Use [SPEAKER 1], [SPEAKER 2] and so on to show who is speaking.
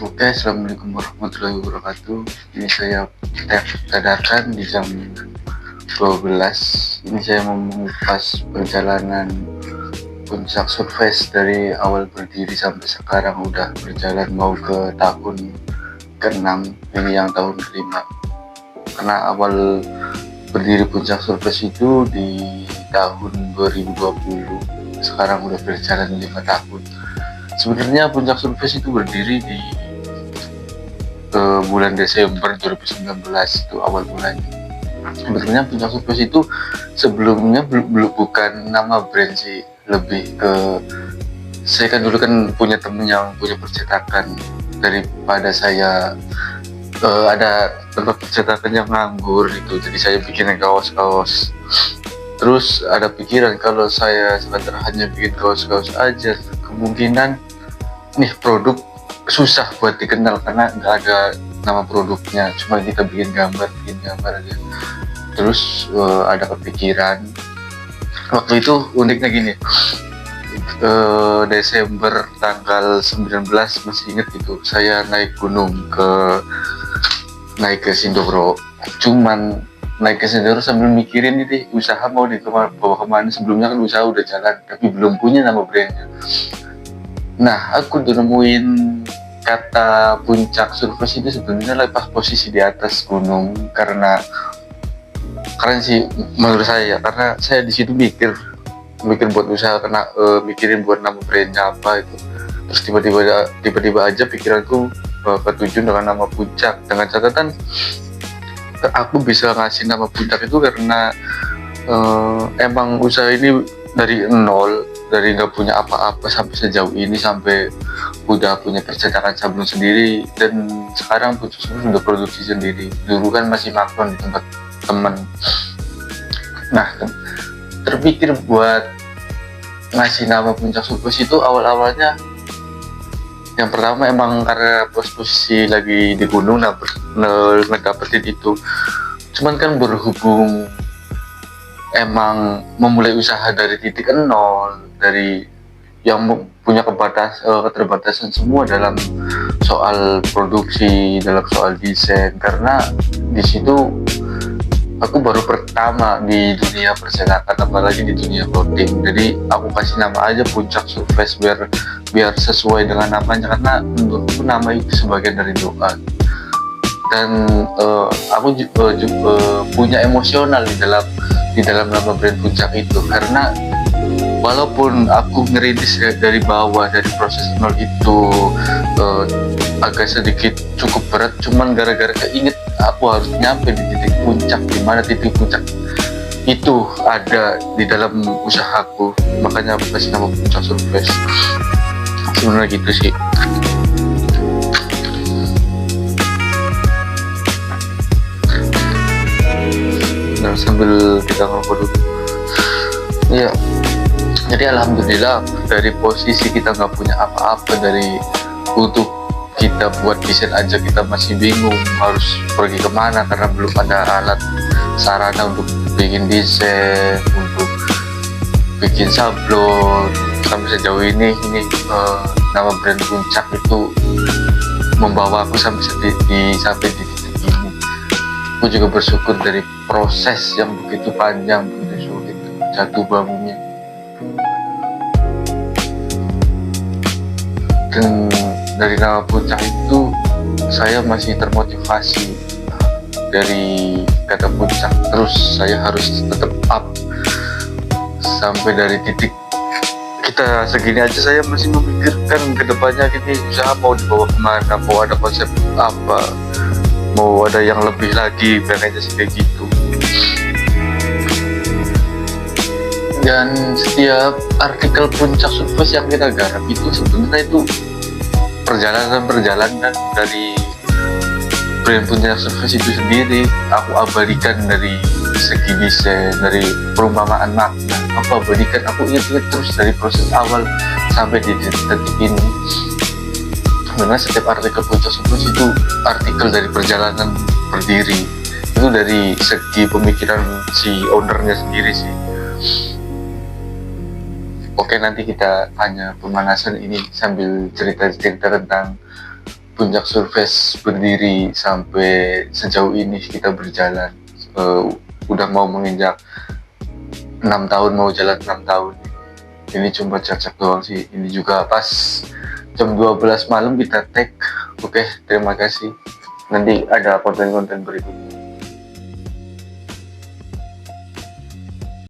[SPEAKER 1] Oke, Assalamualaikum warahmatullahi wabarakatuh. Ini saya dadakan di jam 12. Ini saya mau mengupas perjalanan Puncak Surfest dari awal berdiri sampai sekarang udah berjalan mau ke tahun ke-6. Ini yang tahun ke-5. Karena awal berdiri Puncak Surfest itu di tahun 2020. Sekarang udah berjalan 5 tahun. Sebenarnya Puncak Surfest itu berdiri di bulan Desember 2019, itu awal mulanya. Sebenarnya Puncak Surfest itu sebelumnya belum bukan nama brand sih, lebih ke saya kan dulu kan punya temen yang punya percetakan. Daripada saya ada tempat percetakan yang nganggur itu, jadi saya bikin kaos-kaos. Terus ada pikiran kalau saya sebentar hanya bikin kaos-kaos aja, kemungkinan nih produk susah buat dikenal karena nggak ada nama produknya, cuma kita bikin gambar aja. Terus ada kepikiran waktu itu, uniknya gini, Desember tanggal 19 masih inget itu, saya naik ke Sindoro. Cuman naik ke Sindoro sambil mikirin ini usaha mau bawa kemana. Sebelumnya kan usaha udah jalan tapi belum punya nama brandnya. Nah, aku udah nemuin kata Puncak Surfest itu sebenarnya pas posisi di atas gunung, karena keren sih menurut saya, karena saya di situ mikir buat usaha, karena mikirin buat nama brandnya apa itu. Terus tiba-tiba aja pikiranku ketujuan dengan nama Puncak, dengan catatan aku bisa ngasih nama Puncak itu karena emang usaha ini dari nol, dari nggak punya apa-apa sampai sejauh ini, sampai udah punya percetakan sablon sendiri, dan sekarang Puncak sudah produksi sendiri. Dulu kan masih maklum di tempat teman. Nah, terpikir buat ngasih nama Puncak Surfest itu awal-awalnya, yang pertama emang karena posisi lagi di gunung ngedapetin itu. Cuman kan berhubung emang memulai usaha dari titik nol, dari yang punya keterbatasan semua dalam soal produksi, dalam soal desain, karena di situ aku baru pertama di dunia percetakan, apalagi di dunia clothing. Jadi aku kasih nama aja Puncak Surfest biar sesuai dengan namanya, karena menurutku nama itu sebagian dari doa. Dan aku juga punya emosional di dalam nama brand Puncak itu, karena walaupun aku ngerintis dari bawah, dari proses nol itu agak sedikit cukup berat, cuman gara-gara keinget aku harus nyampe di titik puncak, di mana titik puncak itu ada di dalam usahaku, makanya aku kasih nama Puncak Surfest. Sebenarnya gitu sih. Nah, sambil kita ngerokok dulu. Iya. Jadi alhamdulillah, dari posisi kita nggak punya apa-apa, dari untuk kita buat desain aja kita masih bingung harus pergi kemana karena belum ada alat sarana untuk bikin desain, untuk bikin sablon. Sampai sejauh ini nama brand Puncak itu membawa aku sampai di titik ini. Aku juga bersyukur dari proses yang begitu panjang, begitu sulit jatuh bangunnya. Dan dari nama Puncak itu saya masih termotivasi dari kata Puncak. Terus saya harus tetap up sampai dari titik kita segini aja. Saya masih memikirkan kedepannya ini usaha mau dibawa kemana, mau ada konsep apa, mau ada yang lebih lagi, pengennya sih kayak gitu. Dan setiap artikel Puncak Surfest yang kita garap itu sebenarnya itu perjalanan dari brand Puncak Surfest itu sendiri. Aku abadikan dari segi desain, dari perumpamaan makna, aku abadikan, aku ingat terus dari proses awal sampai di detik ini. Karena setiap artikel Puncak Surfest itu artikel dari perjalanan berdiri, itu dari segi pemikiran si ownernya sendiri sih. Oke, nanti kita tanya pemanasan ini sambil cerita-cerita tentang Puncak Surface berdiri sampai sejauh ini kita berjalan. Udah mau menginjak 6 tahun, mau jalan 6 tahun. Ini cuma cacak doang sih. Ini juga pas jam 12 malam kita tag. Oke, terima kasih. Nanti ada konten-konten berikutnya.